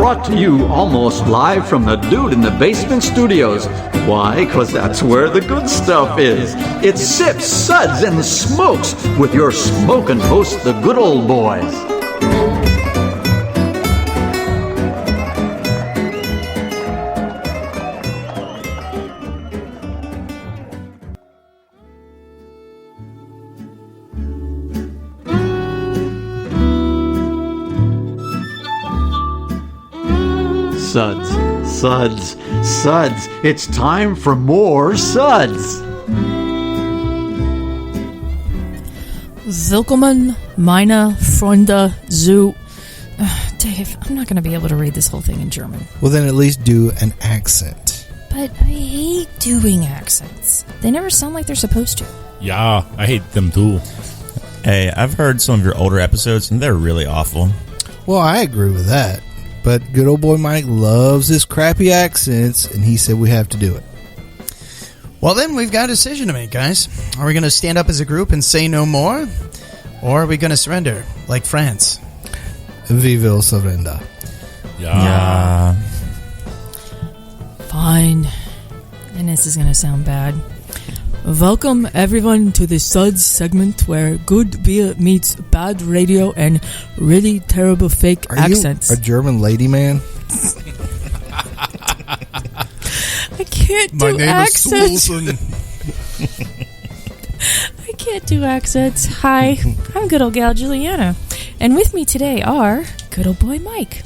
brought to you almost live from the Dude in the Basement Studios. Why? 'Cause that's where the good stuff is. It's Sips, Suds, and Smokes with your smokin' host, the good old boys. Suds, Suds, Suds. It's time for more Suds. Willkommen, meine Freunde zu... Dave, I'm not going to be able to read this whole thing in German. Well, then at least do an accent. But I hate doing accents. They never sound like they're supposed to. Yeah, I hate them too. Hey, I've heard some of your older episodes, and they're really awful. Well, I agree with that. But good old boy Mike loves his crappy accents, and he said we have to do it. Well, then we've got a decision to make, guys. Are we going to stand up as a group and say no more? Or are we going to surrender, like France? We will surrender. Yeah. Fine. And this is going to sound bad. Welcome, everyone, to the Suds segment where good beer meets bad radio and really terrible fake accents. Are you a German lady man? I can't do accents. I can't do accents. Hi, I'm good old gal Julieanna. And with me today are good old boy Mike,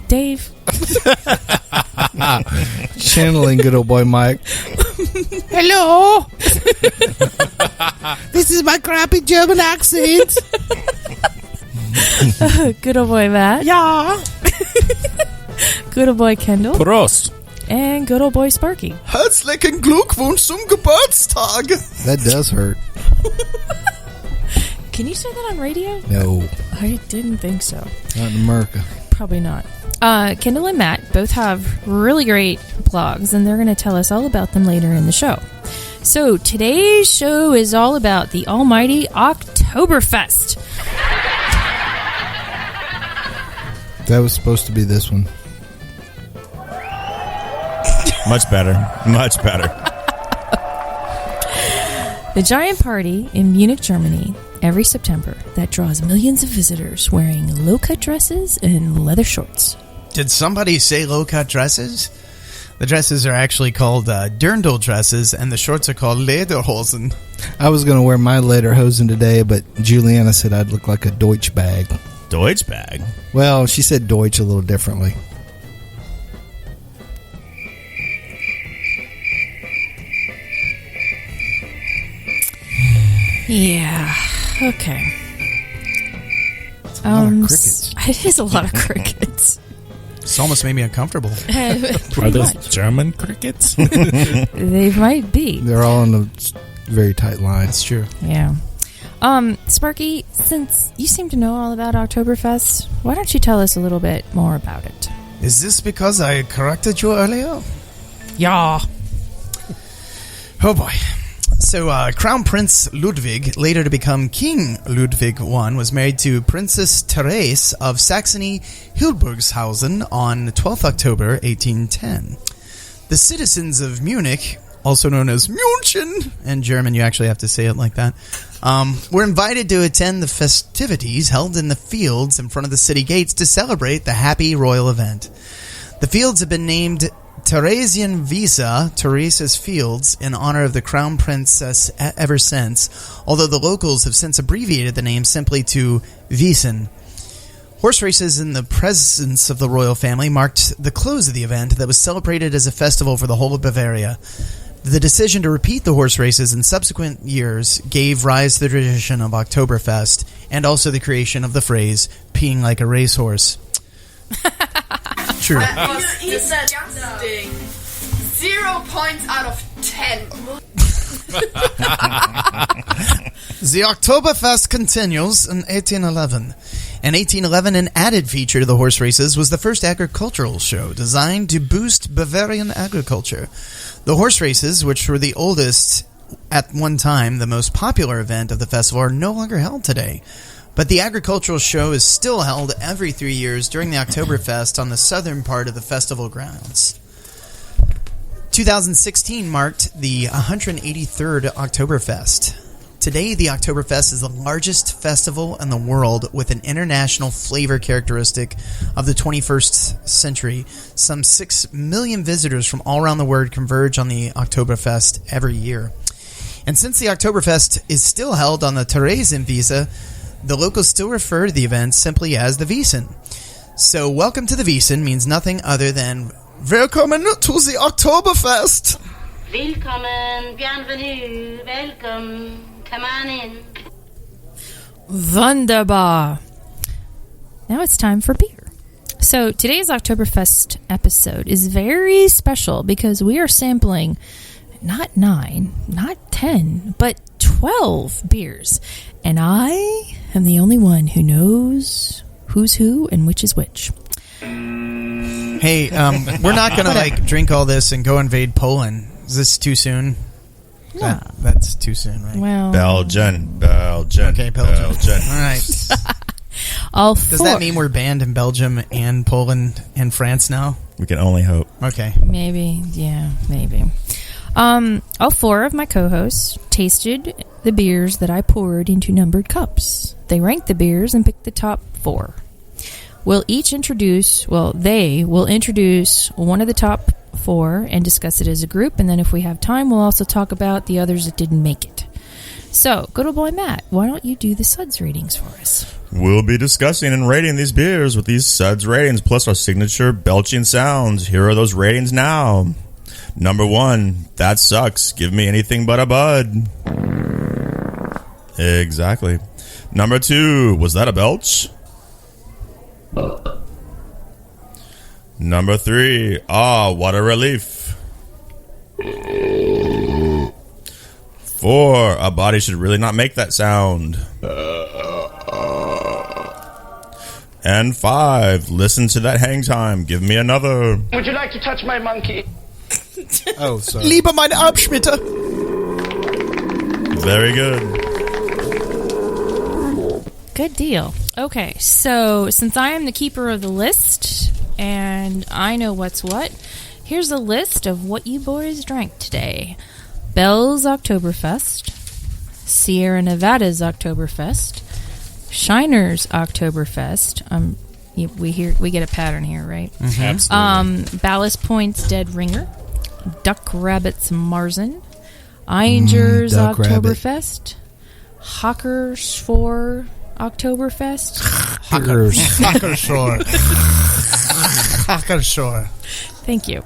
Dave, channeling good old boy Mike. Hello. This is my crappy German accent. Good old boy Matt. Yeah. Good old boy Kendall. Prost. And good old boy Sparky. Herzlichen Glückwunsch zum Geburtstag. That does hurt. Can you say that on radio? No. I didn't think so. Not in America. Probably not. Kendall and Matt both have really great blogs, and they're going to tell us all about them later in the show. So today's show is all about the almighty Ocktoberfest. That was supposed to be this one. Much better. Much better. The giant party in Munich, Germany, every September that draws millions of visitors wearing low-cut dresses and leather shorts. Did somebody say low-cut dresses? The dresses are actually called dirndl dresses, and the shorts are called lederhosen. I was going to wear my lederhosen today, but Julieanna said I'd look like a Deutsch bag. Deutsch bag? Well, she said Deutsch a little differently. Yeah, okay. It's a lot of crickets. It is a lot of crickets. It's almost made me uncomfortable. Are those German crickets? They might be. They're all in a very tight line. That's true. Yeah. Sparky, since you seem to know all about Oktoberfest, why don't you tell us a little bit more about it? Is this because I corrected you earlier? Yeah. Oh boy. So, Crown Prince Ludwig, later to become King Ludwig I, was married to Princess Therese of Saxony-Hildburghausen on 12th October 1810. The citizens of Munich, also known as München, in German you actually have to say it like that, were invited to attend the festivities held in the fields in front of the city gates to celebrate the happy royal event. The fields have been named Theresienwiese, Theresa's Fields, in honor of the Crown Princess ever since, although the locals have since abbreviated the name simply to Wiesen. Horse races in the presence of the royal family marked the close of the event that was celebrated as a festival for the whole of Bavaria. The decision to repeat the horse races in subsequent years gave rise to the tradition of Oktoberfest, and also the creation of the phrase, peeing like a racehorse. True. That was disgusting. 0 points out of 10. The Oktoberfest continues in 1811. In 1811, an added feature to the horse races was the first agricultural show designed to boost Bavarian agriculture. The horse races, which were the oldest at one time, the most popular event of the festival, are no longer held today. But the agricultural show is still held every 3 years during the Oktoberfest on the southern part of the festival grounds. 2016 marked the 183rd Oktoberfest. Today, the Oktoberfest is the largest festival in the world with an international flavor characteristic of the 21st century. Some 6 million visitors from all around the world converge on the Oktoberfest every year. And since the Oktoberfest is still held on the Theresienwiese, the locals still refer to the event simply as the Wiesen. So, welcome to the Wiesen means nothing other than Willkommen to the Oktoberfest! Willkommen, bienvenue, welcome, come on in. Wunderbar. Now it's time for beer. So today's Oktoberfest episode is very special because we are sampling not 9, not 10, but 12 beers. And I am the only one who knows who's who and which is which. Hey, we're not going to drink all this and go invade Poland. Is this too soon? Yeah. That's too soon, right? Well, Belgian. Okay, Belgium. All right. Does that mean we're banned in Belgium and Poland and France now? We can only hope. Okay. Maybe. Yeah, maybe. All 4 of my co-hosts tasted the beers that I poured into numbered cups. They ranked the beers and picked the top 4. They will introduce one of the top 4 and discuss it as a group, and then if we have time, we'll also talk about the others that didn't make it. So, good old boy Matt, why don't you do the SUDS ratings for us? We'll be discussing and rating these beers with these SUDS ratings, plus our signature belching sounds. Here are those ratings now. Number 1, that sucks. Give me anything but a bud. Exactly. Number 2, was that a belch? Number 3, what a relief. 4, a body should really not make that sound. And 5, listen to that hang time. Give me another. Would you like to touch my monkey? Oh, sorry. Lieber meine Abschmitte. Very good. Good deal. Okay, so since I am the keeper of the list and I know what's what, here's a list of what you boys drank today. Bell's Oktoberfest, Sierra Nevada's Oktoberfest, Shiner's Oktoberfest. We get a pattern here, right? Mm-hmm. Absolutely. Ballast Point's Dead Ringer, Duck Rabbit's Marzen, Ayinger's Oktoberfest, Hacker-Pschorr Ocktoberfest. Hacker-Pschorr. Thank you.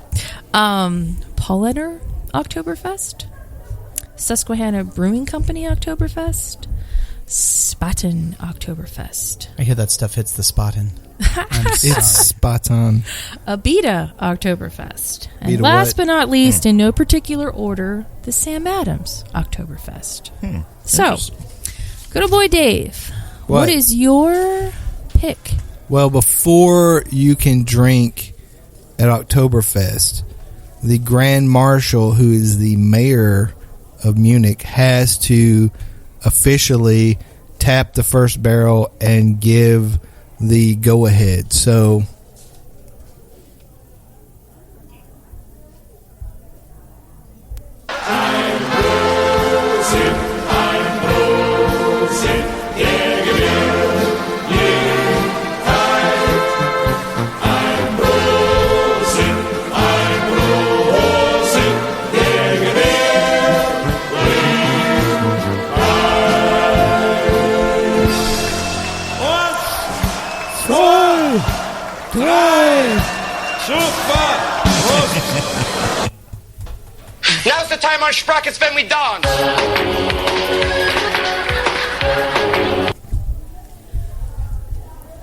Paulaner Oktoberfest. Susquehanna Brewing Company Oktoberfest. Spaten Oktoberfest. I hear that stuff hits the spot in. It's spot on. Abita Oktoberfest. And Abita last what? but not least, in no particular order, the Sam Adams Oktoberfest. So, good old boy Dave, what is your pick? Well, before you can drink at Oktoberfest, the Grand Marshal, who is the mayor of Munich, has to officially tap the first barrel and give the go-ahead. So, Now's the time our sprockets when we dance.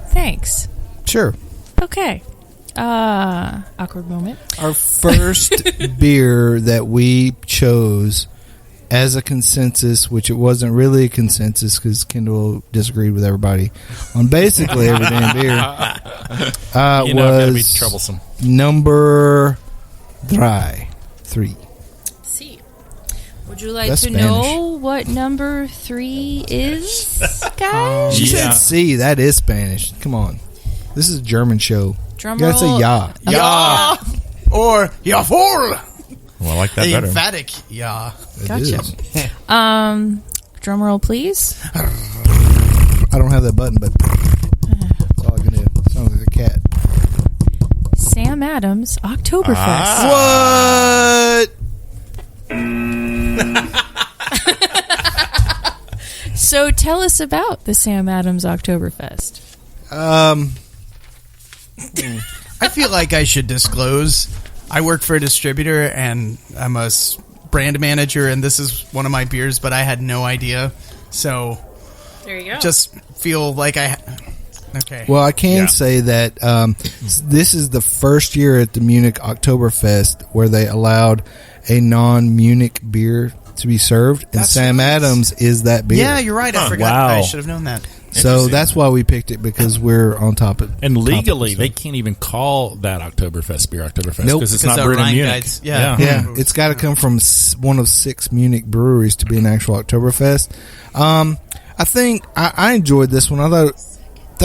Thanks. sure. Okay. Awkward moment. Our first beer that we chose as a consensus, which it wasn't really a consensus because Kendall disagreed with everybody on basically every damn beer, that'd be was troublesome. number 3. See. Would you like That's to know what number 3 is, guys? She said C. That is Spanish. Come on. This is a German show. Drum You gotta say roll. ja. Ja. Or jawohl. Well, I like that The better. emphatic ja. It Gotcha. is. Drum roll, please. I don't have that button, but that's all I can do. Sounds like a cat. Sam Adams Oktoberfest. What? So tell us about the Sam Adams Oktoberfest. I feel like I should disclose. I work for a distributor, and I'm a brand manager, and this is one of my beers, but I had no idea. So There you go. just feel like okay. Well, I can say that this is the first year at the Munich Oktoberfest where they allowed a non-Munich beer to be served, and That's Sam nice. Adams is that beer. Yeah, you're right. I forgot. Wow. I should have known that. So that's why we picked it, because we're on top of And legally, top of they can't even call that Oktoberfest beer Oktoberfest Nope. because it's Because not the brewed in Rhine Munich. guys- yeah. Yeah, it's got to come from one of 6 Munich breweries to be an actual Oktoberfest. I think I enjoyed this one. I thought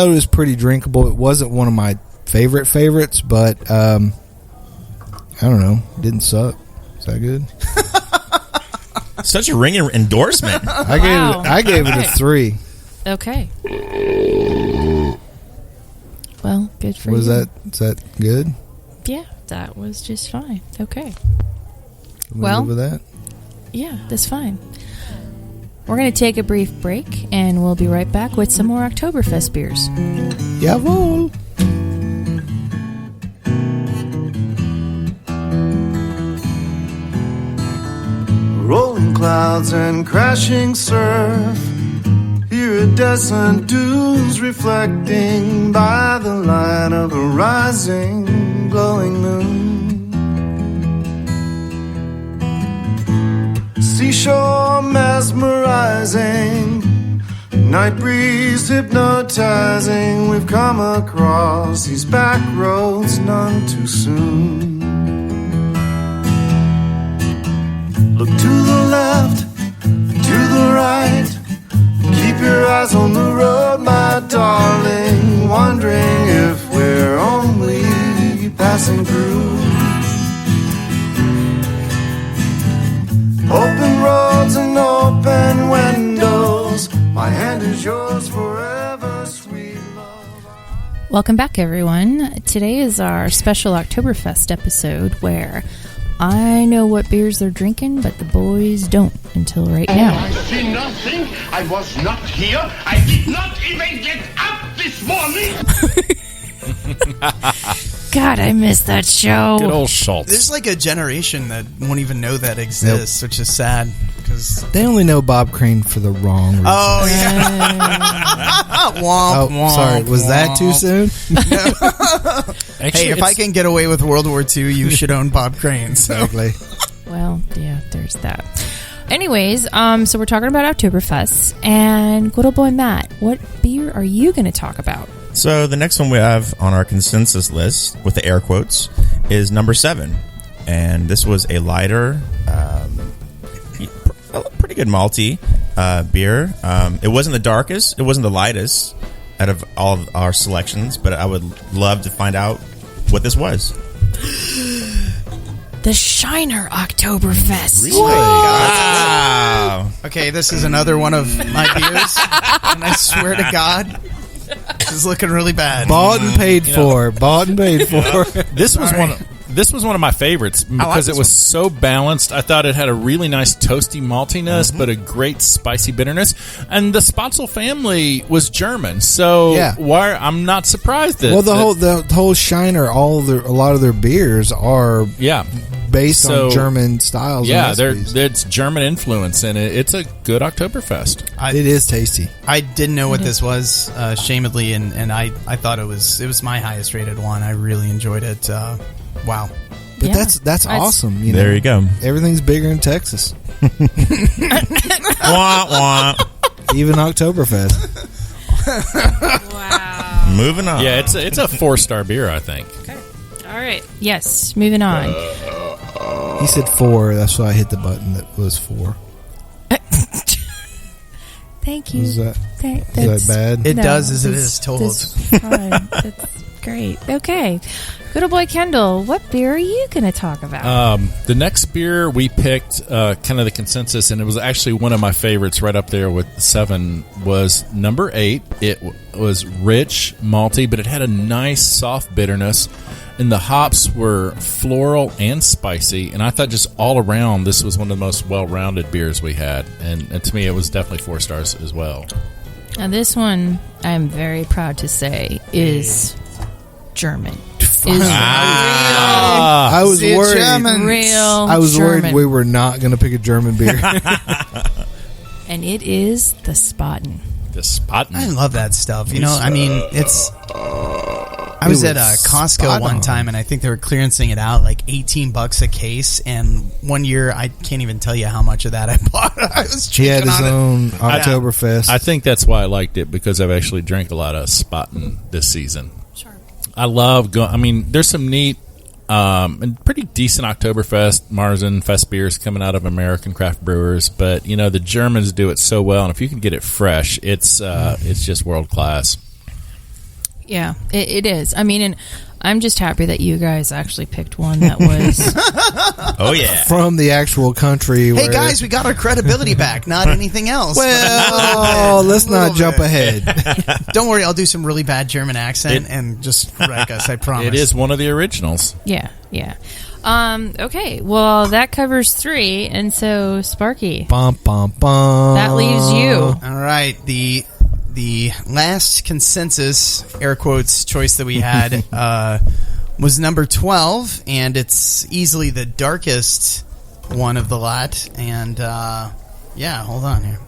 it was pretty drinkable. It wasn't one of my favorites, but I don't know. It didn't suck. Is that good? Such a ringing endorsement. I gave it a 3. Okay. Well, good for Was you. that? Is that good? Yeah, that was just fine. Okay. Can we Well- live with that? Yeah, that's fine. We're going to take a brief break, and we'll be right back with some more Oktoberfest beers. Jawohl. Rolling clouds and crashing surf. Iridescent dunes reflecting by the light of a rising, glowing moon. Seashore mesmerizing, night breeze hypnotizing. We've come across these back roads none too soon. Look to the left, to the right. Keep your eyes on the road, my darling. Wondering if we're only passing through. Open roads and open windows. My hand is yours forever, sweet love. Welcome back, everyone. Today is our special Oktoberfest episode where I know what beers they're drinking, but the boys don't until right now. I see nothing. I was not here. I did not even get up this morning. God, I miss that show. Good old Schultz. There's like a generation that won't even know that exists, which is sad. Because They only know Bob Crane for the wrong reason. oh yeah, womp, womp, Sorry, was that too womp. soon? Actually, Hey, if I can get away with World War II, you should own Bob Crane. So. Exactly. Well, yeah, there's that. Anyways, so we're talking about Oktoberfest, and good old boy Matt, what beer are you going to talk about? So the next one we have on our consensus list, with the air quotes, is number 7. And this was a lighter, pretty good malty beer. It wasn't the darkest. It wasn't the lightest out of all of our selections, but I would love to find out what this was. The Shiner Oktoberfest. Wow. Okay, this is another one of my beers, and I swear to God, this is looking really bad. Bought and paid for. Bought and paid for. This was This was one of my favorites because it was so balanced. I thought it had a really nice toasty maltiness, but a great spicy bitterness. And the Spatzel family was German, so I'm not surprised that. Well, the whole Shiner, a lot of their beers are based on German styles. Yeah, and it's German influence, and it's a good Oktoberfest. It is tasty. I didn't know what this was, shamedly, and I thought it was my highest rated one. I really enjoyed it. Wow. But that's awesome. You know? There you go. Everything's bigger in Texas. Wah, wah. Even Oktoberfest. Wow. Moving on. Yeah, it's a 4-star beer, I think. Okay. All right. Yes, moving on. He said 4. That's why I hit the button that was 4. Thank you. Is that That's bad? It does as it is told. That's great. Okay. Good old boy Kendall, what beer are you going to talk about? The next beer we picked, kind of the consensus, and it was actually one of my favorites right up there with 7, was number 8. It was rich, malty, but it had a nice soft bitterness, and the hops were floral and spicy, and I thought just all around this was one of the most well-rounded beers we had, and to me it was definitely 4 stars as well. Now this one, I'm very proud to say, is German. I was worried. I was worried we were not going to pick a German beer. And it is the Spaten. The Spaten. I love that stuff. You know, I mean, it's... I was at Costco one time, and I think they were clearancing it out like $18 a case. And one year, I can't even tell you how much of that I bought. I was he had his own Ocktoberfest. I think that's why I liked it, because I've actually drank a lot of Spaten this season. Sure. I love going. I mean, there's some neat and pretty decent Oktoberfest, Marzen, Fest beers coming out of American craft brewers, but you know the Germans do it so well, and if you can get it fresh, it's just world class. Yeah, it is. I mean, and I'm just happy that you guys actually picked one that was oh yeah, from the actual country. Hey guys, we got our credibility back, not anything else. Well, let's not jump ahead. Don't worry, I'll do some really bad German accent and just wreck us, I promise. It is one of the originals. Yeah. Okay, well, that covers 3, and so, Sparky. Bum, bum, bum. That leaves you. All right, the last consensus, air quotes, choice that we had was number 12, and it's easily the darkest one of the lot. And, yeah, hold on here.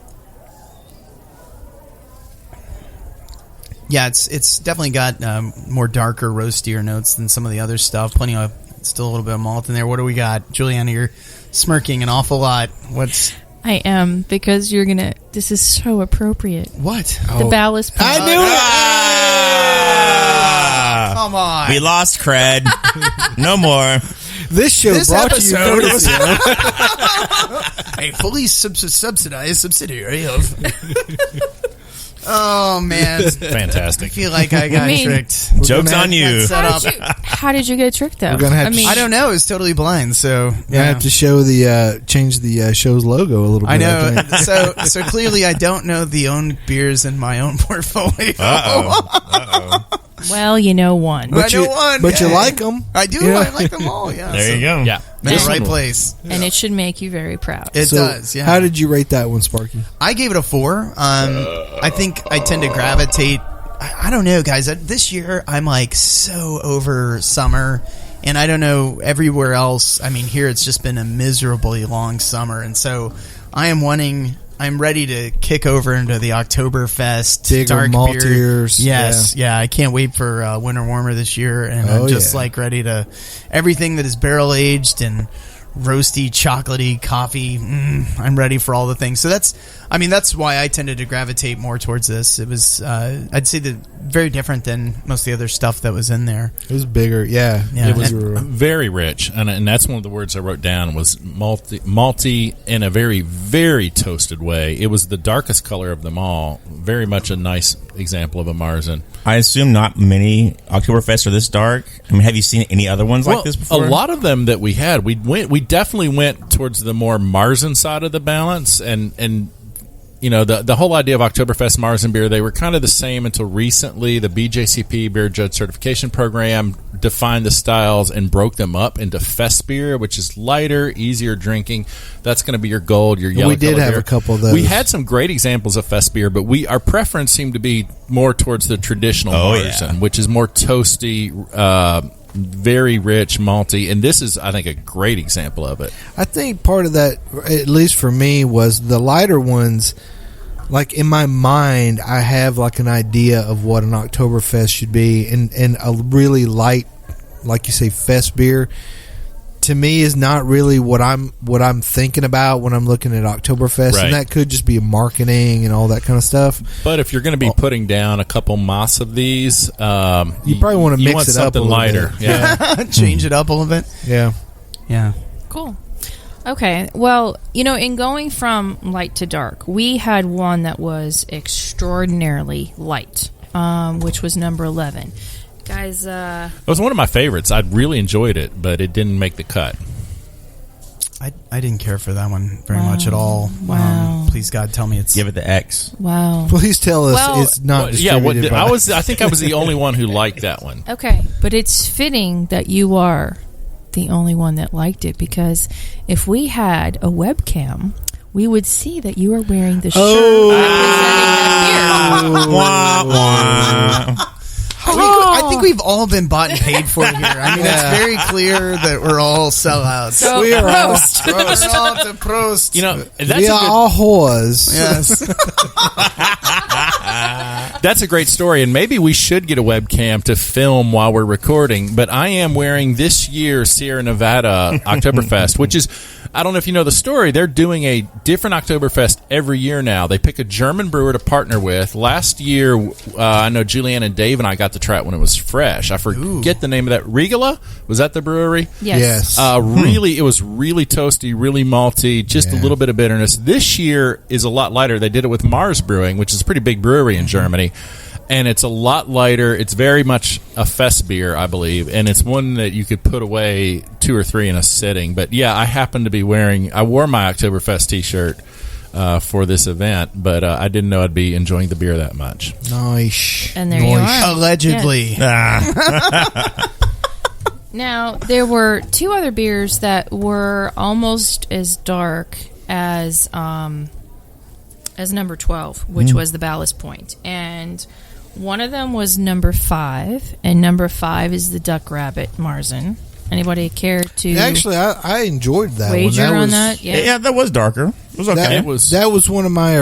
Yeah, it's definitely got more darker, roastier notes than some of the other stuff. Plenty of, still a little bit of malt in there. What do we got? Julieanna, you're smirking an awful lot. What's... I am, because you're going to... This is so appropriate. What? The Ballast Point. I knew it! Come on. We lost cred. No more. This show brought to you courtesy a fully subsidized subsidiary of... Oh, man. Fantastic. I feel like I got tricked. Joke's on you. How did you get tricked, though? We're gonna have I don't know. It was totally blind, so... I have to show change the show's logo a little bit. I know. So clearly I don't know the own beers in my own portfolio. Uh-oh. Well, you know one. But I know one. But you like them. I do. Yeah. I like them all, yeah. There you go. Yeah. In the right place. And it should make you very proud. It does, yeah. How did you rate that one, Sparky? I gave it a 4. I think I tend to gravitate... I don't know, guys. This year, I'm like so over summer. And I don't know, everywhere else... I mean, here it's just been a miserably long summer. And so I'm ready to kick over into the Oktoberfest Bigger dark maltiers. beer. Yes, yeah. I can't wait for winter warmer this year, and I'm just like ready to everything that is barrel aged and roasty, chocolatey coffee. I'm ready for all the things. So that's why I tended to gravitate more towards this. It was, I'd say, very different than most of the other stuff that was in there. It was bigger, yeah. It was very rich, and that's one of the words I wrote down was malty in a very, very toasted way. It was the darkest color of them all. Very much a nice example of a Marzen. I assume not many Oktoberfests are this dark. I mean, have you seen any other ones like this before? A lot of them that we had, we definitely went towards the more Marzen side of the balance, and you know, the whole idea of Oktoberfest Marzen beer, they were kind of the same until recently. The BJCP, Beer Judge Certification Program, defined the styles and broke them up into Fest beer, which is lighter, easier drinking. That's going to be your gold, your yellow. We did have a couple of those. We had some great examples of Fest beer, but our preference seemed to be more towards the traditional Marzen, which is more toasty, very rich, malty, and this is, I think, a great example of it. I think part of that, at least for me, was the lighter ones. Like, in my mind, I have like an idea of what an Oktoberfest should be, and a really light, like you say, fest beer, to me is not really what I'm thinking about when I'm looking at Oktoberfest, right. And that could just be marketing and all that kind of stuff. But if you're going to be putting down a couple moss of these, you probably want to mix it up a little lighter. bit. Yeah, change it up a little bit. Yeah. Cool. Okay, well, in going from light to dark, we had one that was extraordinarily light, which was number 11. Guys, it was one of my favorites. I really enjoyed it, but it didn't make the cut. I didn't care for that one very much at all. Wow. Please, God, tell me it's... Give it the X. Wow. Please tell us it's not distributed by... I think I was the only one who liked that one. Okay, but it's fitting that you are the only one that liked it, because if we had a webcam, we would see that you are wearing the shirt representing that beer. I think we've all been bought and paid for here. I mean, it's very clear that we're all sellouts. So we are Prost. all to Prost. We are all whores. Yes. That's a great story, and maybe we should get a webcam to film while we're recording. But I am wearing this year's Sierra Nevada Oktoberfest, which is, I don't know if you know the story, they're doing a different Oktoberfest every year now. They pick a German brewer to partner with. Last year, I know Julieanna and Dave and I got to try it when it was fresh. I forget the name of that. Regala? Was that the brewery? Yes. It was really toasty, really malty, just a little bit of bitterness. This year is a lot lighter. They did it with Mars Brewing, which is a pretty big brewery in Germany. And it's a lot lighter. It's very much a fest beer, I believe. And it's one that you could put away 2 or 3 in a sitting. But yeah, I happen to be I wore my Oktoberfest t-shirt for this event, but I didn't know I'd be enjoying the beer that much. Nice. And there you are. Allegedly. Yes. Now, there were 2 other beers that were almost as dark as number 12, which was the Ballast Point. And one of them was number 5, and number 5 is the Duck Rabbit Marzen. Anybody care to... Actually, I enjoyed that wager one. on that? Yeah, that was darker. It was okay. That was one of my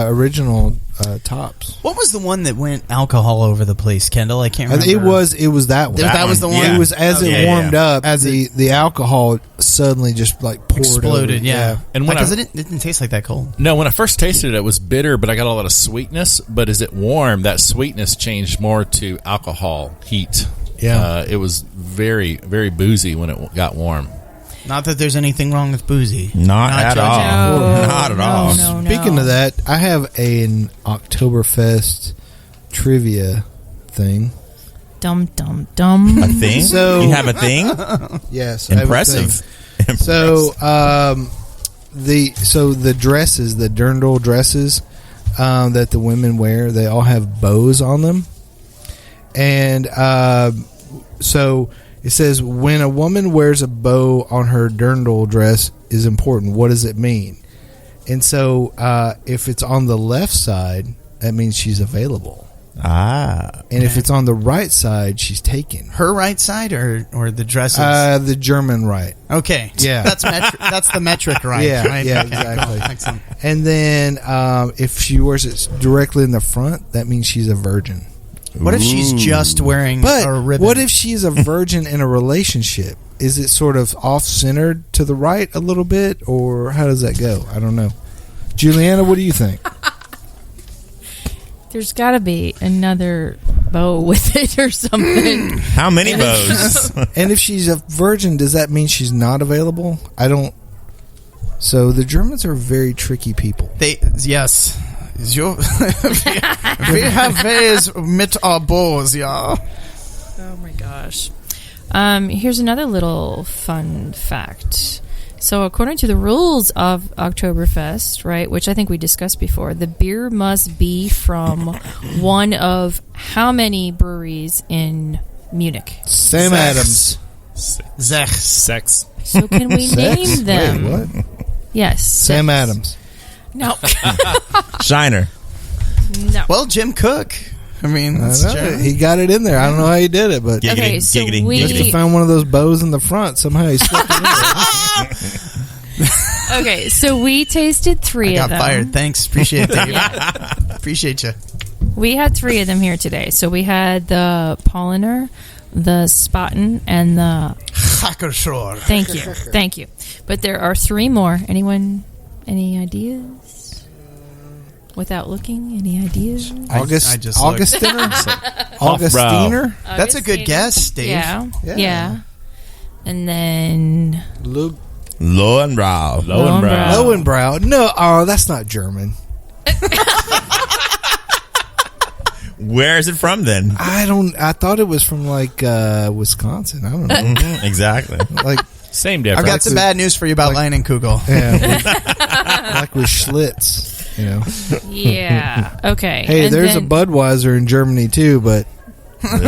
original tops. What was the one that went alcohol over the place, Kendall? I can't remember. It was that one. That was the one? Yeah. It was as it warmed up, as the alcohol suddenly just poured exploded, over. yeah. And because it didn't taste like that cold. No, when I first tasted it was bitter, but I got a lot of sweetness. But as it warmed, that sweetness changed more to alcohol heat. Yeah. It was very, very boozy when it got warm. Not that there's anything wrong with boozy. Not at all. No, Not at all. No. Speaking of that, I have an Oktoberfest trivia thing. Dum, dum, dum. A thing? So, you have a thing? Yes. Impressive. So, the dresses, the dirndl dresses that the women wear, they all have bows on them. And so it says, when a woman wears a bow on her dirndl dress is important. What does it mean? And so if it's on the left side, that means she's available. Ah. And if it's on the right side, she's taken. Her right side or the dresses? The German right. Okay. Yeah. That's the metric right. Yeah, right? yeah, Okay, exactly. cool. Excellent. And then if she wears it directly in the front, that means she's a virgin. What if she's just wearing a ribbon? What if she's a virgin in a relationship? Is it sort of off-centered to the right a little bit, or how does that go? I don't know. Julieanna, what do you think? There's got to be another bow with it or something. How many bows? And if she's a virgin, does that mean she's not available? I don't. So the Germans are very tricky people. Yes. We have ways mit our bows, yeah. Oh my gosh. Here's another little fun fact. So according to the rules of Oktoberfest, right, which I think we discussed before, the beer must be from one of how many breweries in Munich? Sam Adams. Sex. So can we name them? Wait, what? Yes. Sam Adams. No. Shiner. No. Well, Jim Cook. I mean, that's he got it in there. I don't know how he did it, but Giggity, Okay, so giggity, we- he must have found one of those bows in the front. Somehow he slipped it in there. Okay, so we tasted 3 I of them. got fired. Thanks. Appreciate that. Appreciate you. We had 3 of them here today. So we had the Paulaner, the Spaten, and the Hacker-Pschorr. Thank you. But there are 3 more. Anyone? Any ideas? Without looking, any ideas? Augustiner? Augustiner? That's a good guess, Dave. Yeah. And then Lowenbrau. Lowenbrau. No, that's not German. Where is it from then? I thought it was from like Wisconsin. I don't know. Mm-hmm, exactly. Like same difference. I've got some bad news for you about Leinenkugel. Yeah, like with Schlitz, you know. Yeah. Okay. Hey, and there's then, a Budweiser in Germany too, but I'm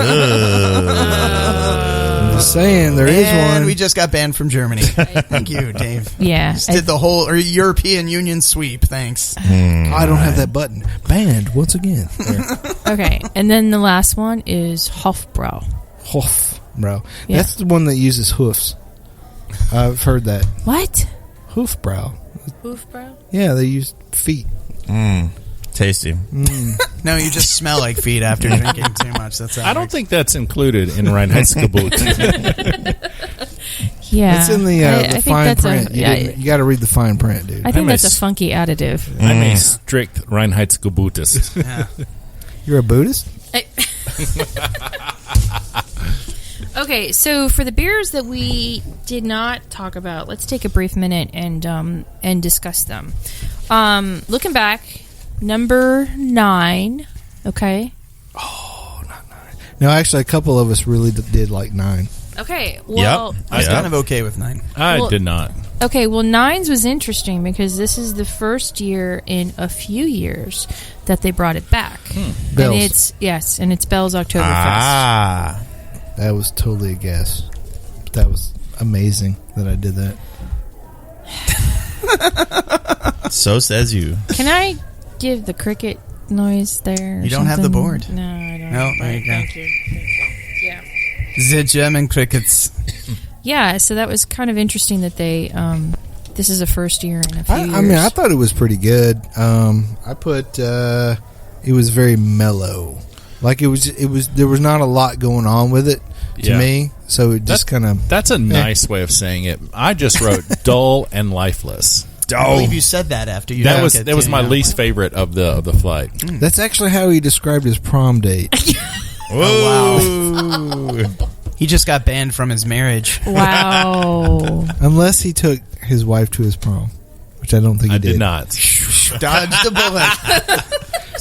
just saying there is And one. we just got banned from Germany. Thank you, Dave. Yeah. Just did the whole European Union sweep. Thanks. I don't have that button. Banned once again. Okay. And then the last one is Hofbrau. Hofbrau. Yeah. That's the one that uses hoofs. I've heard that. What? Hoofbrau. Hofbrau? Yeah, they use feet. Tasty. No, you just smell like feet after drinking too much. That's how I don't think that's included in Reinheitsgebot. Yeah. It's in the I think fine that's print. You got to read the fine print, dude. I think that's a funky additive. I'm a strict Reinheitsgebotist. Yeah. You're a Buddhist? Okay, so for the beers that we did not talk about, let's take a brief minute and discuss them. Looking back, number 9. Okay. Oh, not 9. No, actually, a couple of us really did like 9. Okay. Well, I was kind of okay with 9. I did not. Okay, well, 9's was interesting because this is the first year in a few years that they brought it back. Bell's. And it's Bell's Ocktoberfest. That was totally a guess. That was amazing that I did that. So says you. Can I give the cricket noise there? You don't have the board. No, I don't. No, there you go. Thank you. Yeah. The German crickets. Yeah, so that was kind of interesting that they. This is the first year in a few years. I mean, I thought it was pretty good. I put it was very mellow. Like it was. There was not a lot going on with it to me. So it just kind of. That's a nice way of saying it. I just wrote dull and lifeless. I believe you said that after you. That was my least favorite of the flight. That's actually how he described his prom date. Oh wow! He just got banned from his marriage. Wow! Unless he took his wife to his prom, which I don't think he did. I did not. Dodged a bullet.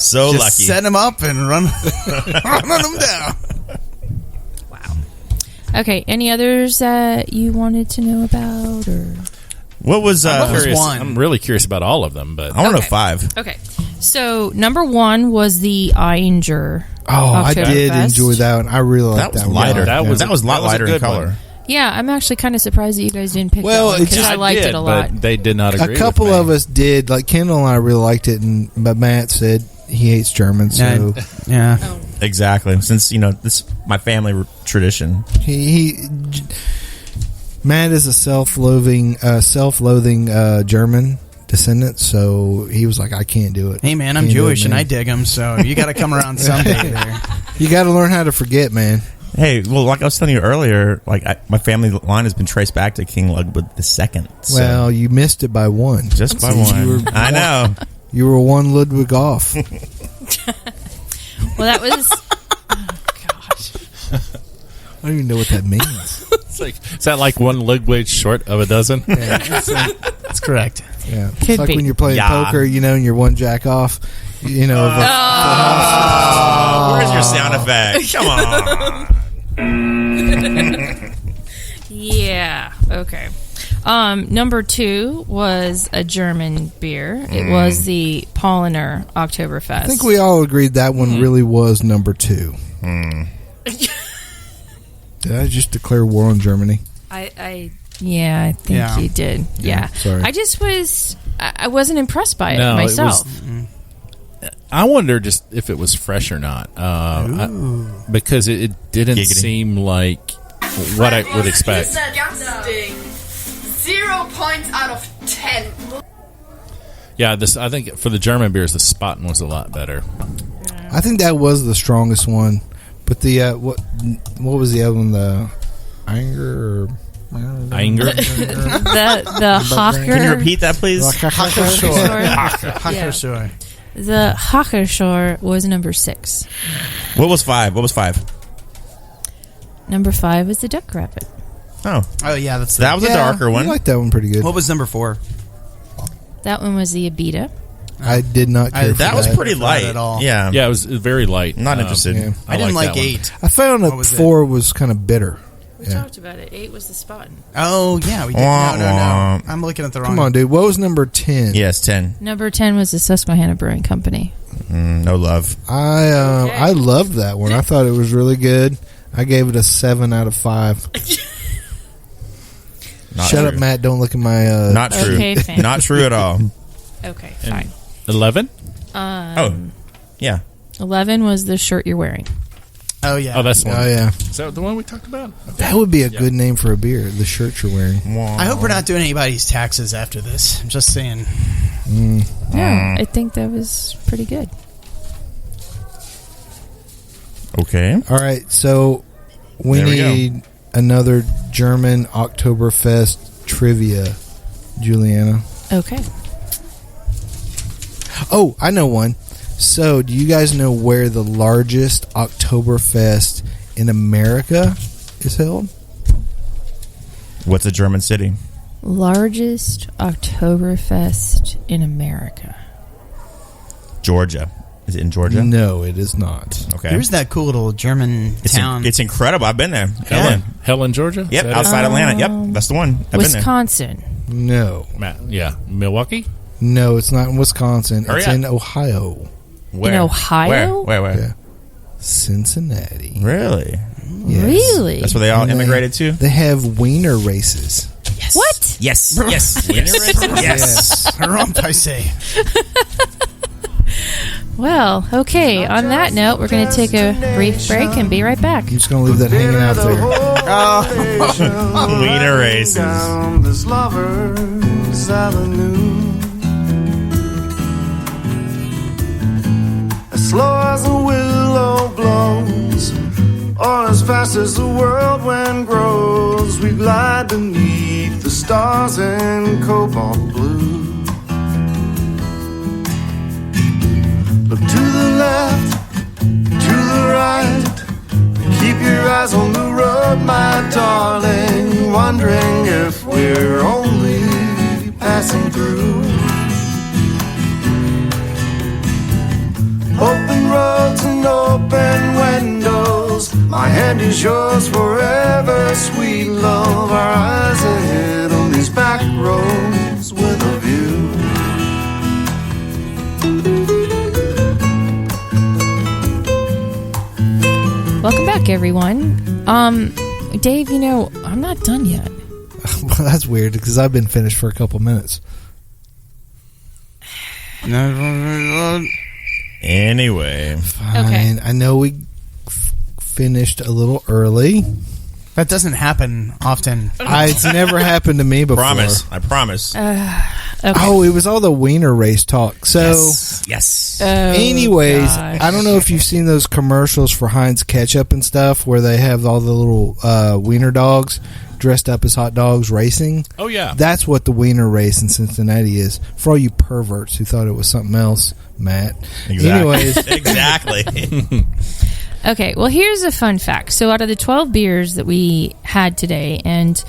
So just lucky. Set him up and run him down. Wow. Okay. Any others that you wanted to know about, or What was one? I'm really curious about all of them, but I want to know 5. Okay. So number 1 was the Ayinger. Oh, I did Ocktoberfest. enjoy that one. I really liked that was one. lighter. That was a lot lighter in good color. one. Yeah, I'm actually kind of surprised that you guys didn't pick Well, that one it's because just- I liked it a lot. But they did not agree. A couple with me. of us did. Like Kendall and I really liked it, but Matt said he hates German, so Yeah. Exactly. Since this my family tradition. Matt is a self-loathing German descendant, so he was like, I can't do it. Hey man, I'm Can't do it, Jewish and man. I dig them, so you got to come around someday there. You got to learn how to forget, man. Hey, well, like I was telling you earlier, my family line has been traced back to King Ludwig II. So Well, you missed it by one. just by one. I know. You were one Ludwig off. Well, that was. Oh gosh. I don't even know what that means. Is that like one Ludwig short of a dozen? Yeah, That's correct. yeah. It's Could like be. when you're playing poker, and you're one jack off. Like, Where's your sound effect? Come on. Yeah. Okay. Number 2 was a German beer. It was the Paulaner Ocktoberfest. I think we all agreed that one really was number 2. Did I just declare war on Germany? I think you did. Yeah. Sorry. I just was. I wasn't impressed by it No, it was- myself. I wonder just if it was fresh or not, because it didn't Giggity. seem like what I would expect. Disgusting. 0 points out of 10. Yeah, I think for the German beers, the Spaten was a lot better. I think that was the strongest one. But the what was the other one? The Ayinger or Ayinger? the Hacker. Can you repeat that, please? Hacker-Pschorr. The Hacker-Pschorr was number 6. What was 5? Number 5 was the Duck Rabbit. Oh, yeah, that was a darker one. I like that one pretty good. What was number 4? That one was the Abita. I did not care for that. Was pretty light at all. Yeah, Yeah, it was very light. Not interested. Yeah. I didn't like that one. 8. I found that was 4 was kind of bitter. We talked about it. 8 was the Spaten. Oh, yeah, we did. No. I'm looking at the wrong Come on, dude. What was number 10? Yes, 10. Number 10 was the Susquehanna Brewing Company. No love. I loved that one. I thought it was really good. I gave it a 7 out of 5. Shut up, Matt. Don't look at my... Not true. Okay, fine. Not true at all. Okay, fine. 11? Yeah. 11 was the shirt you're wearing. Oh, yeah. Oh, that's the one. Oh, yeah. Is that the one we talked about? Okay. That would be a good name for a beer, the shirt you're wearing. I hope we're not doing anybody's taxes after this. I'm just saying. Yeah, I think that was pretty good. Okay. All right, so we need another German Oktoberfest trivia, Julieanna. Okay. Oh, I know one. So, do you guys know where the largest Oktoberfest in America is held? What's a German city? Largest Oktoberfest in America. Georgia. Is it in Georgia? No, it is not. Okay. There's that cool little German town. It's incredible. I've been there. Helen, Georgia? Yep, outside Atlanta. Yep, that's the one. I've Wisconsin. No. Yeah. Milwaukee? No, it's not in Wisconsin. Hurry it's up. in Ohio. Where? In Ohio? Where? Yeah. Cincinnati. Really? Yes. Really? That's where they all immigrated to? They have wiener races. Yes. What? Yes. Yes. Yes. Yes. Well, okay. On that note, we're going to take a brief break and be right back. I'm just going to leave that hanging out there. Wiener races. Down this lover's avenue. As slow as a willow blows, or as fast as the whirlwind grows, we glide beneath the stars in cobalt blue. Look to the left, to the right. Keep your eyes on the road, my darling, wondering if we're only passing through. Open roads and open windows, my hand is yours forever, sweet love. Our eyes ahead on these back roads with a view. Welcome back, everyone. Dave, I'm not done yet. Well, that's weird because I've been finished for a couple minutes. Anyway. Fine. Okay. I know we finished a little early. That doesn't happen often. It's never happened to me before. I promise. Okay. Oh, it was all the wiener race talk. So, Yes. anyways, gosh. I don't know if you've seen those commercials for Heinz ketchup and stuff where they have all the little wiener dogs dressed up as hot dogs racing. Oh, yeah. That's what the wiener race in Cincinnati is. For all you perverts who thought it was something else, Matt. Exactly. Anyways. Exactly. Okay, well, here's a fun fact. So out of the 12 beers that we had today, and,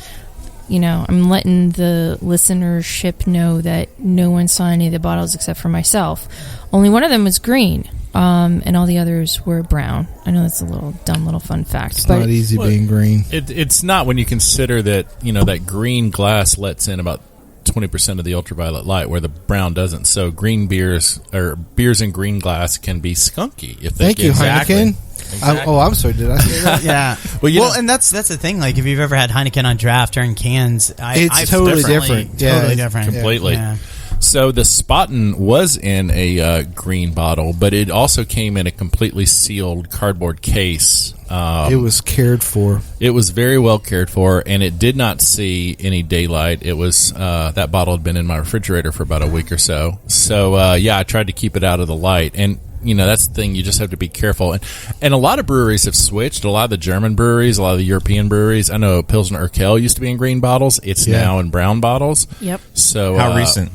I'm letting the listenership know that no one saw any of the bottles except for myself. Only one of them was green, and all the others were brown. I know that's a little dumb little fun fact. It's not easy being green. It's not when you consider that, that green glass lets in about 20% of the ultraviolet light, where the brown doesn't. So green beers or beers in green glass can be skunky if they Thank you, Heineken. Exactly. I'm sorry. Did I say that? Yeah. Well, and that's the thing. Like, if you've ever had Heineken on draft or in cans, It's totally different. Totally Yeah, different. completely. Yeah. So the Spaten was in a green bottle, but it also came in a completely sealed cardboard case. It was cared for. It was very well cared for, and it did not see any daylight. It was that bottle had been in my refrigerator for about a week or so. So I tried to keep it out of the light, and that's the thing. You just have to be careful. And a lot of breweries have switched. A lot of the German breweries, a lot of the European breweries. I know Pilsner Urquell used to be in green bottles. It's now in brown bottles. Yep. So How recent?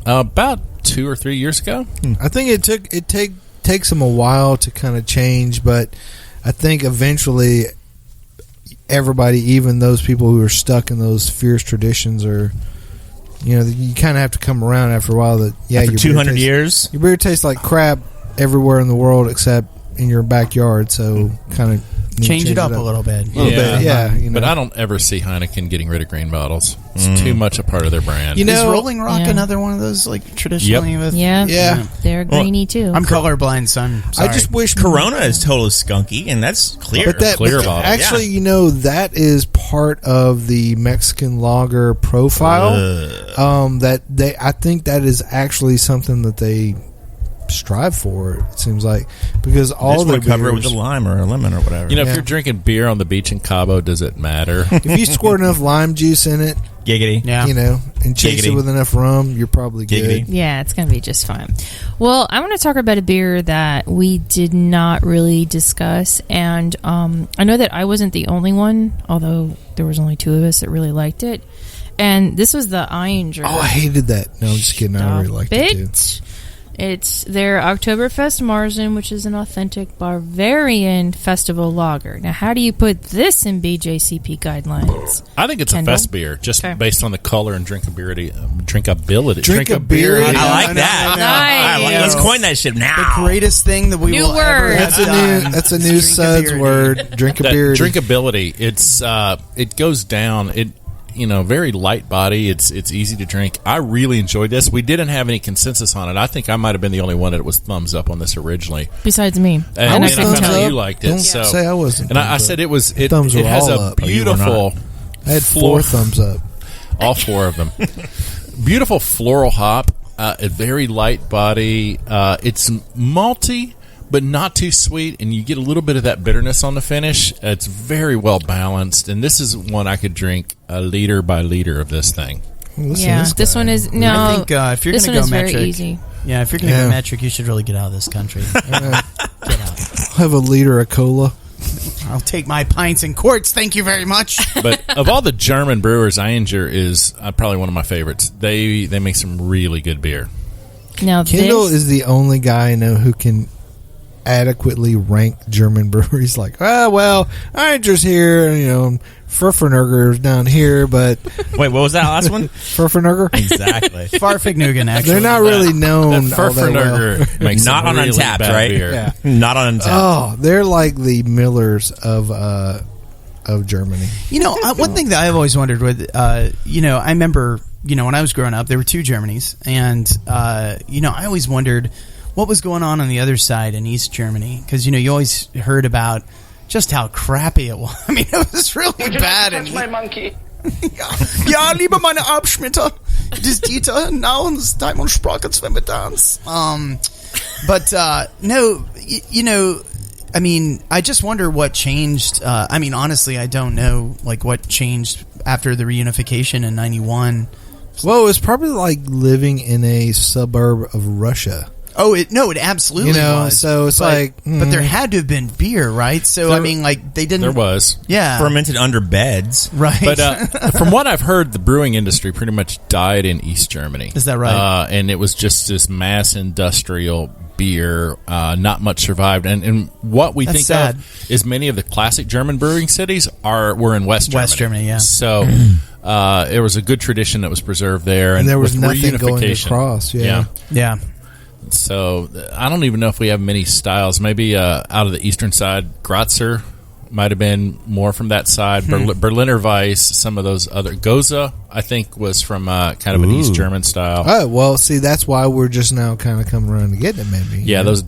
About 2 or 3 years ago. I think it takes them a while to kind of change, but I think eventually everybody, even those people who are stuck in those fierce traditions, are, you know, you kind of have to come around after a while. That after 200 years, your beer tastes like crap everywhere in the world except in your backyard. So kind of change it up a little bit. Yeah. You know. But I don't ever see Heineken getting rid of green bottles. It's too much a part of their brand. You know, is Rolling Rock another one of those, like, traditionally? Yep. Yeah. They're greeny, too. I'm colorblind, son. Sorry. I just wish Corona is totally skunky, and that's clear. But clear bottle. Actually, you know, that is part of the Mexican lager profile. I think that is actually something that they strive for, it seems like, because all the cover it with a lime or a lemon or whatever. You know, if you're drinking beer on the beach in Cabo, does it matter? If you squirt enough lime juice in it, giggity, you know, and chase it with enough rum, you're probably good. Yeah, it's going to be just fine. Well, I want to talk about a beer that we did not really discuss, and I know that I wasn't the only one, although there was only two of us that really liked it, and this was the Ayinger. Oh, I hated that. No, I'm just kidding. I really liked it too. It's their Ocktoberfest Marzen, which is an authentic Bavarian festival lager. Now, how do you put this in BJCP guidelines? I think it's Kendall? a fest beer, just Okay. based on the color and drinkability. Drinkability. I like that. Nice. Let's coin that shit now. The greatest thing that we New will word. ever have done. That's a new SUDS word. Drinkability. Drinkability. It's it goes down. It, you know, very light body. It's easy to drink. I really enjoyed this. We didn't have any consensus on it. I think I might have been the only one that was thumbs up on this originally. Besides me. And I I can found out tell. you liked it. Don't So say I wasn't. And I said it was. It Thumbs were has all a up. Oh, you were beautiful. I had 4 thumbs up. All 4 of them. Beautiful floral hop. A very light body. It's malty, but not too sweet, and you get a little bit of that bitterness on the finish. It's very well balanced, and this is one I could drink a liter by liter of this thing. This one is no. I think if you're this going to one go is metric, very easy. Yeah, if you're going to go metric, you should really get out of this country. Get out. I'll have a liter of cola. I'll take my pints and quarts. Thank you very much. But of all the German brewers, Ayinger is probably one of my favorites. They make some really good beer. Now, Kendall is the only guy I know who can adequately rank German breweries. Like, well, Ayinger's here, you know, Pfeffernerger's down here, but wait, what was that last one? Pfeffernerger? Exactly. Pfeffernugen, actually. They're not really known That all that well. Pfeffernerger makes Not some on really Untapped, bad right? beer. Yeah. Not on Untapped. Oh, they're like the Millers of Germany. You know, one thing that I've always wondered with, you know, I remember, you know, when I was growing up, there were 2 Germanys, and, you know, I always wondered what was going on the other side in East Germany, because, you know, you always heard about just how crappy it was. I mean, it was really bad. And my monkey. Ja, liebe meine Abschmitter, das Dieter, now in this time on Sprache wenn wir dance. But, no, you know, I mean, I just wonder what changed. I mean, honestly, I don't know, like, what changed after the reunification in 91. Well, it was probably like living in a suburb of Russia. Oh, it absolutely was. So it's but there had to have been beer, right? So, I mean, like, they didn't... There was. Yeah. Fermented under beds. Right. But from what I've heard, the brewing industry pretty much died in East Germany. Is that right? And it was just this mass industrial beer. Not much survived. And what we think of is many of the classic German brewing cities were in West Germany. West Germany, yeah. So there was a good tradition that was preserved there. And there was with nothing going reunification. across. Yeah. So I don't even know if we have many styles. Maybe out of the eastern side, Grazer might have been more from that side. Berliner Weiss, some of those other. Goza, I think, was from kind of an East German style. Oh, well, see, that's why we're just now kind of coming around to getting it, maybe. Yeah, those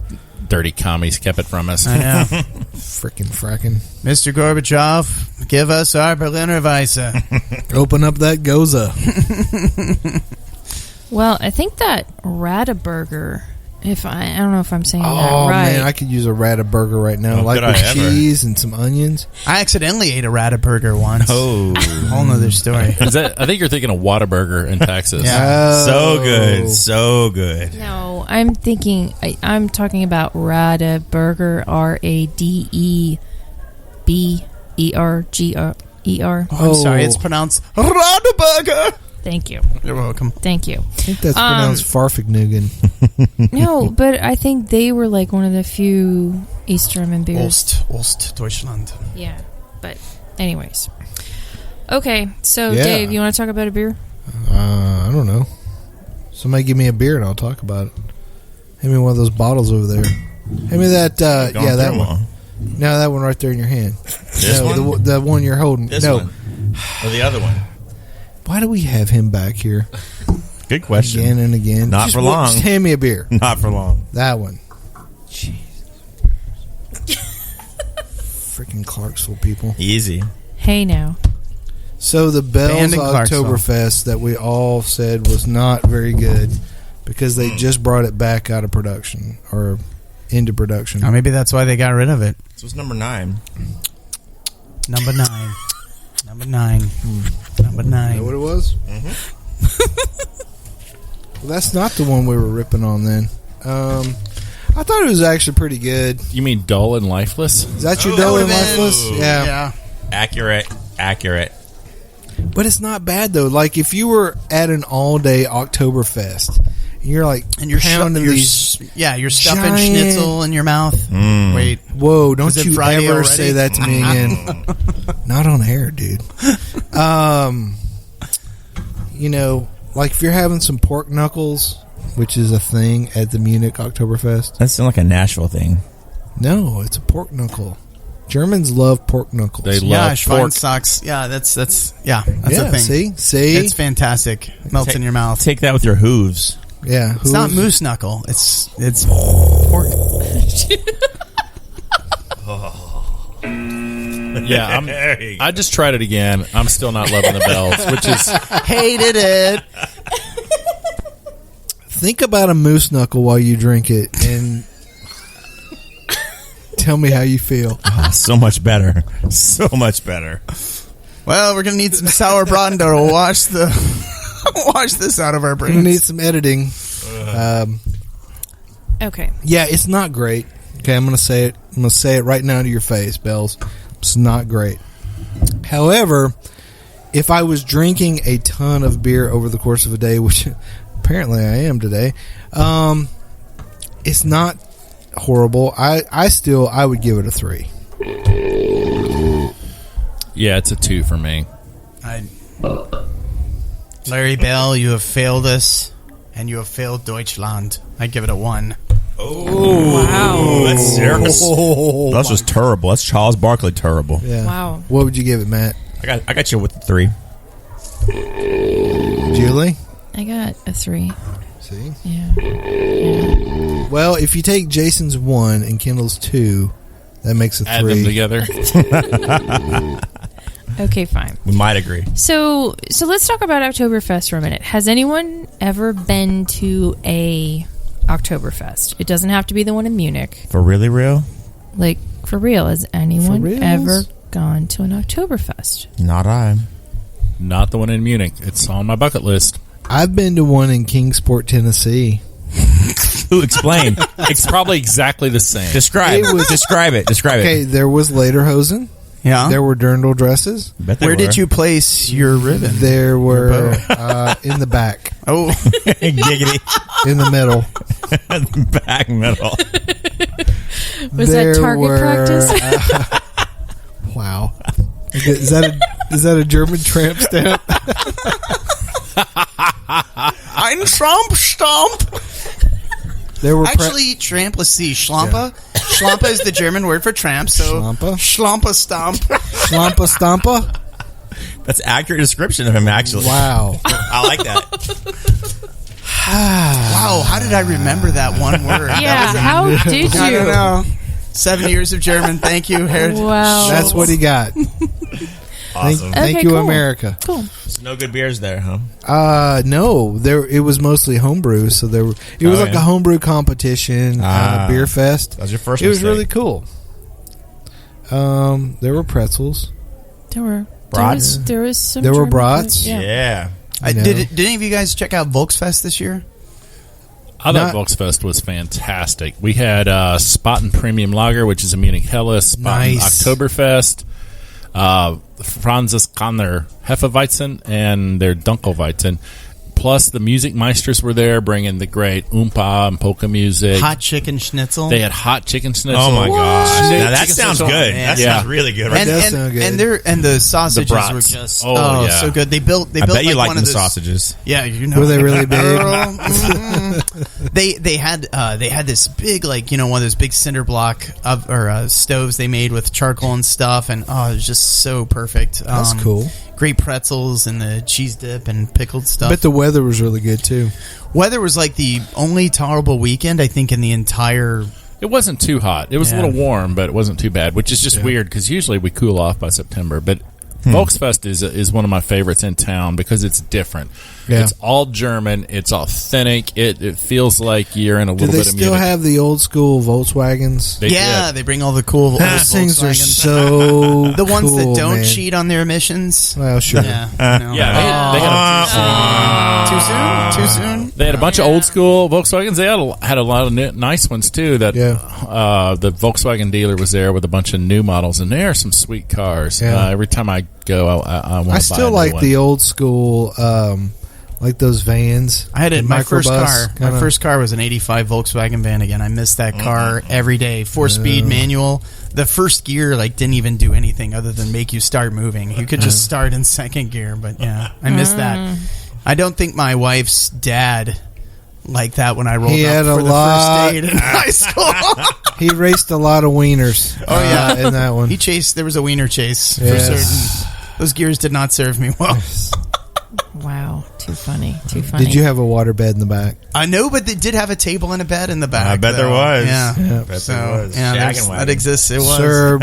dirty commies kept it from us. I know. Frickin' fracking. Mr. Gorbachev, give us our Berliner Weiss. Open up that Goza. Well, I think that Radaburger, I don't know if I'm saying that Oh, right. man, I could use a Radaburger right now, like could with I ever. cheese and some onions. I accidentally ate a Radaburger once. Oh. Whole nother story. I think you're thinking of Whataburger in Texas. Yeah. So good. So good. No, I'm thinking, I'm talking about Radaburger, Radeberger. Oh, I'm sorry, it's pronounced Radaburger. Thank you. You're welcome. Thank you. I think that's pronounced Farfignugan. No, but I think they were like one of the few East German beers. Ost Deutschland. Yeah, but Anyways. Okay, so Yeah. Dave, you want to talk about a beer? I don't know. Somebody give me a beer and I'll talk about it. Hand me one of those bottles over there. Hand me that. That one. No, that one right there in your hand. This one? The one you're holding. This no. one. Or the other one. Why do we have him back here? Good question. Again and again. Not for long. Just hand me a beer. Not for long. That one. Jeez. Freaking Clarksville people. Easy. Hey now. So the Bell's Band in Clarksville. Oktoberfest that we all said was not very good because they just brought it back out of production or into production. Or maybe that's why they got rid of it. This was number 9. Number 9. Number 9. Number 9. Is that what it was? Mm-hmm. Well, that's not the one we were ripping on then. I thought it was actually pretty good. You mean dull and lifeless? Is that your dull and lifeless? Yeah. Accurate. But it's not bad though. Like if you were at an all-day Oktoberfest and you're like And you're pounding these, you're stuffing giant- schnitzel in your mouth. Wait. whoa! Don't Is it you Friday ever already? say that to me again? Not on air, dude. You know, like if you're having some pork knuckles, which is a thing at the Munich Oktoberfest. That sounds like a Nashville thing. No, it's a pork knuckle. Germans love pork knuckles. They Yeah, love pork. Schweinsocks. Yeah, that's a thing. See, It's fantastic. Melts in your mouth. Take that with your hooves. yeah. It's not moose knuckle. It's pork. Yeah, I just tried it again. I'm still not loving the Bells, which is Hated it. Think about a moose knuckle while you drink it, and tell me how you feel. Oh, so much better. So much better. Well, we're gonna need some sour braten to wash this out of our We're brains. gonna need some editing. Okay. Yeah, it's not great. Okay, I'm gonna say it. I'm gonna say it right now to your face, Bells. It's not great. However, if I was drinking a ton of beer over the course of a day, which apparently I am today, it's not horrible. I would give it a 3. yeah, it's a 2 for me. Larry Bell, you have failed us, and you have failed Deutschland. I give it a 1. Wow. That's serious. That's just terrible. That's Charles Barkley terrible. Yeah. Wow. What would you give it, Matt? I got you with the 3. Julie? I got a 3. See? Yeah. Well, if you take Jason's 1 and Kendall's 2, that makes a 3. Add them together. Okay, fine. We might agree. So let's talk about Oktoberfest for a minute. Has anyone ever been to a Oktoberfest? It doesn't have to be the one in Munich. For really real? Like, for real, has anyone For reals? ever gone to an Oktoberfest? Not I. Not the one in Munich. It's on my bucket list. I've been to one in Kingsport, Tennessee. Who explain? It's probably exactly the same. Describe it. Okay, there was lederhosen. Yeah. There were dirndl dresses. Where did you place your ribbon? There were in the back. Oh, Giggity. In the middle. Back middle. Was that target practice? Wow. Is that a German tramp stamp? Ein Trampstamp. There were Actually, tramp, let's see, Schlampa. Yeah. Schlampa is the German word for tramp, so Schlampa stomp. Schlampa stampa? That's accurate description of him, actually. Wow. I like that. Wow, how did I remember that one word? Yeah, how did you? I don't know. 7 years of German, thank you, Herod. Wow. That's what he got. Awesome. Thank you, cool. America. Cool. So no good beers there, huh? No. It was mostly homebrew, so it was like a homebrew competition, beer fest. That was your first It was mistake. really cool. There were pretzels. There were Brats? There was some. There were German brats. food, Yeah. Did any of you guys check out Volksfest this year? I thought Volksfest was fantastic. We had Spaten Premium Lager, which is a Munich Helle, Spaten Oktoberfest, Franziskaner Hefeweizen, and their Dunkelweizen. Plus, the music meisters were there, bringing the great oompa and polka music. Hot chicken schnitzel. They had hot chicken schnitzel. Oh my gosh! Now that sounds schnitzel. good. That sounds really good. Right? And the sausages were just so good. They built. I bet like you like one the of those, sausages. Yeah, you know. Were they really big? They had this big, like, you know, one of those big cinder block stoves they made with charcoal and stuff, and it was just so perfect. That's cool. Great pretzels and the cheese dip and pickled stuff. But the weather was really good too. Weather was like the only tolerable weekend, I think, in the entire. It wasn't too hot. It was a little warm, but it wasn't too bad, which is just weird because usually we cool off by September. But Volksfest is one of my favorites in town because it's different. Yeah. It's all German. It's authentic. It feels like you're in a little bit of music. Do they still have the old school Volkswagens? They bring all the cool old Those things are so the ones cool, that don't man. cheat on their emissions. Well, sure. Yeah. They had too soon. They had a bunch of old school Volkswagens. They had a lot of nice ones too. That the Volkswagen dealer was there with a bunch of new models, and there are some sweet cars. Yeah. Every time I go, I want to buy a new still like one. the old school, like those vans. I had it. My first car. Kinda. My first car was an '85 Volkswagen van. Again, I miss that car every day. 4-speed manual. The first gear didn't even do anything other than make you start moving. You could just start in second gear. But I miss that. I don't think my wife's dad liked that when I rolled up for the first date in high school. He raced a lot of wieners. In that one. He chased. There was a wiener chase for certain. Those gears did not serve me well. Wow, too funny. Did you have a waterbed in the back? I know, but they did have a table and a bed in the back. I bet there was. Yeah, I bet there was. Yeah, that exists. It was. Sir,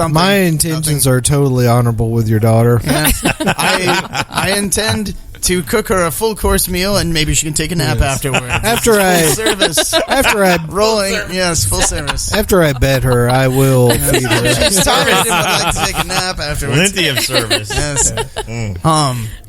my intentions are totally honorable with your daughter. Yeah. I intend to cook her a full course meal, and maybe she can take a nap afterwards. After full service. After I bed her, I will feed her. She's tired and would like to take a nap afterwards. Plenty of service. Yes.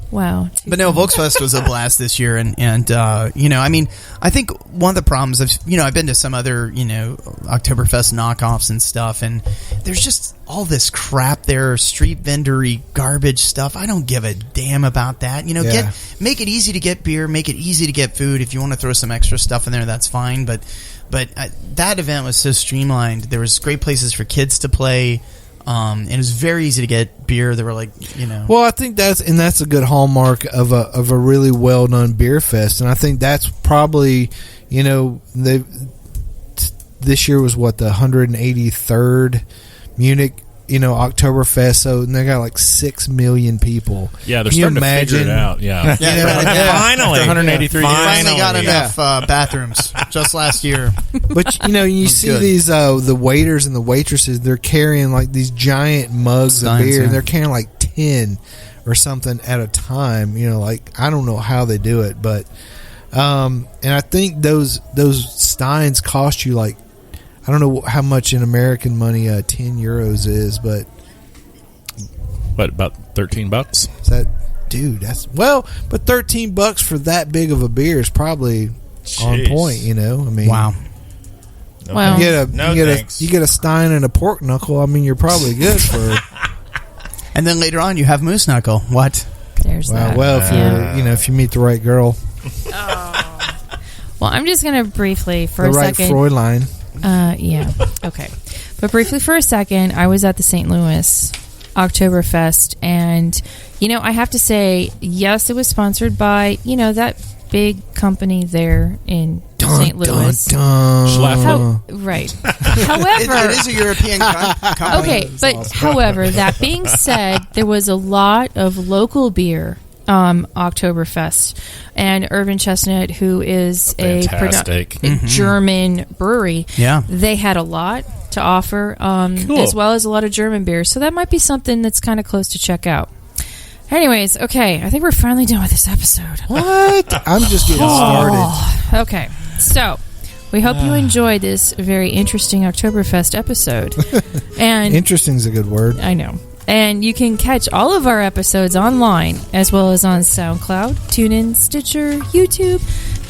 Wow. But no, Volksfest was a blast this year, and I mean, I think one of the problems I've been to some other, Oktoberfest knockoffs and stuff, and there's just all this crap there, street vendory garbage stuff. I don't give a damn about that. Make it easy to get beer, make it easy to get food. If you want to throw some extra stuff in there, that's fine. But that event was so streamlined. There was great places for kids to play. And it was very easy to get beer. There were Well, I think that's a good hallmark of a really well done beer fest, and I think that's probably this year was the 183rd Munich Oktoberfest, so they got like 6 million people. Yeah, they're starting to figure it out. Yeah, finally, 183. Finally got enough bathrooms just last year. But you see these the waiters and the waitresses. They're carrying like these giant mugs of beer, and they're carrying like 10 or something at a time. I don't know how they do it, but and I think those steins cost you like. I don't know how much in American money 10 euros is, but what, about $13? Is that, dude? But $13 for that big of a beer is probably on point. I mean, wow. Well, you get a stein and a pork knuckle. I mean, you're probably good for. And then later on, you have moose knuckle. What? There's that. Well, if you meet the right girl. Well, I'm just gonna briefly for a second. The right Fräulein. Yeah. Okay. But briefly for a second, I was at the St. Louis Oktoberfest, and I have to say, yes, it was sponsored by that big company there in St. Louis. Right. However, it is a European company. Okay, but however, that being said, there was a lot of local beer. Oktoberfest, and Irvin Chestnut, who is a German brewery, they had a lot to offer, as well as a lot of German beers. So that might be something that's kind of close to check out. Anyways, okay, I think we're finally done with this episode. What? I'm just getting started. Okay, so we hope you enjoyed this very interesting Oktoberfest episode. And interesting's a good word. I know. And you can catch all of our episodes online, as well as on SoundCloud, TuneIn, Stitcher, YouTube,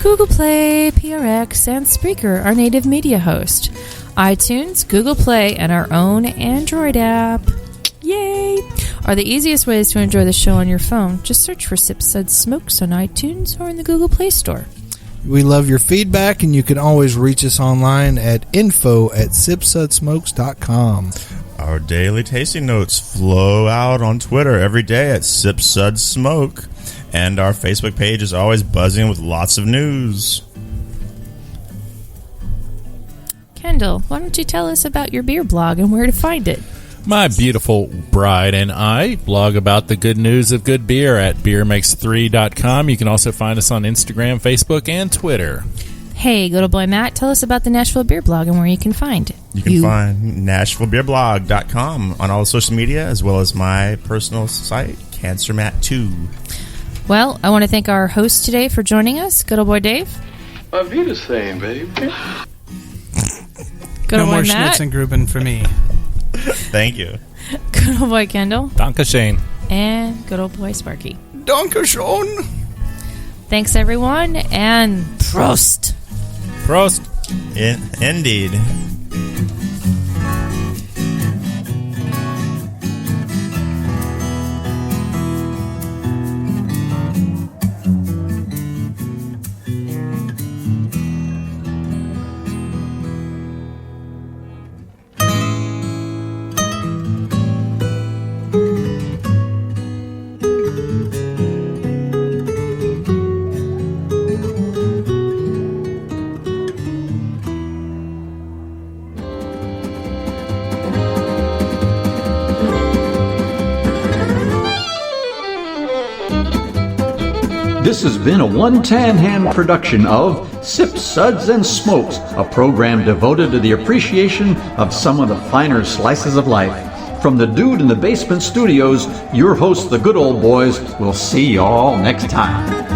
Google Play, PRX, and Spreaker, our native media host, iTunes, Google Play, and our own Android app. Yay! are the easiest ways to enjoy the show on your phone. Just search for Sip Suds Smokes on iTunes or in the Google Play Store. We love your feedback, and you can always reach us online at info@sipsudsmokes.com. Our daily tasting notes flow out on Twitter every day at Sip Suds Smoke, and our Facebook page is always buzzing with lots of news. Kendall, why don't you tell us about your beer blog and where to find it? My beautiful bride and I blog about the good news of good beer at beermakes3.com. You can also find us on Instagram, Facebook, and Twitter. Hey, good old boy Matt, tell us about the Nashville Beer Blog and where you can find it. You can find NashvilleBeerBlog.com on all social media, as well as my personal site, CancerMatt2. Well, I want to thank our host today for joining us, good old boy Dave. I'll be the same, baby. Good no old boy more Matt. Schnitzengruben for me. Thank you. Good old boy Kendall. Dankeschön. And good old boy Sparky. Dankeschön. Thanks, everyone, and Prost. Prost. Indeed. This has been a One Tan Hand production of Sip Suds and Smokes, a program devoted to the appreciation of some of the finer slices of life. From the Dude in the Basement Studios, your hosts, the Good Old Boys, will see y'all next time.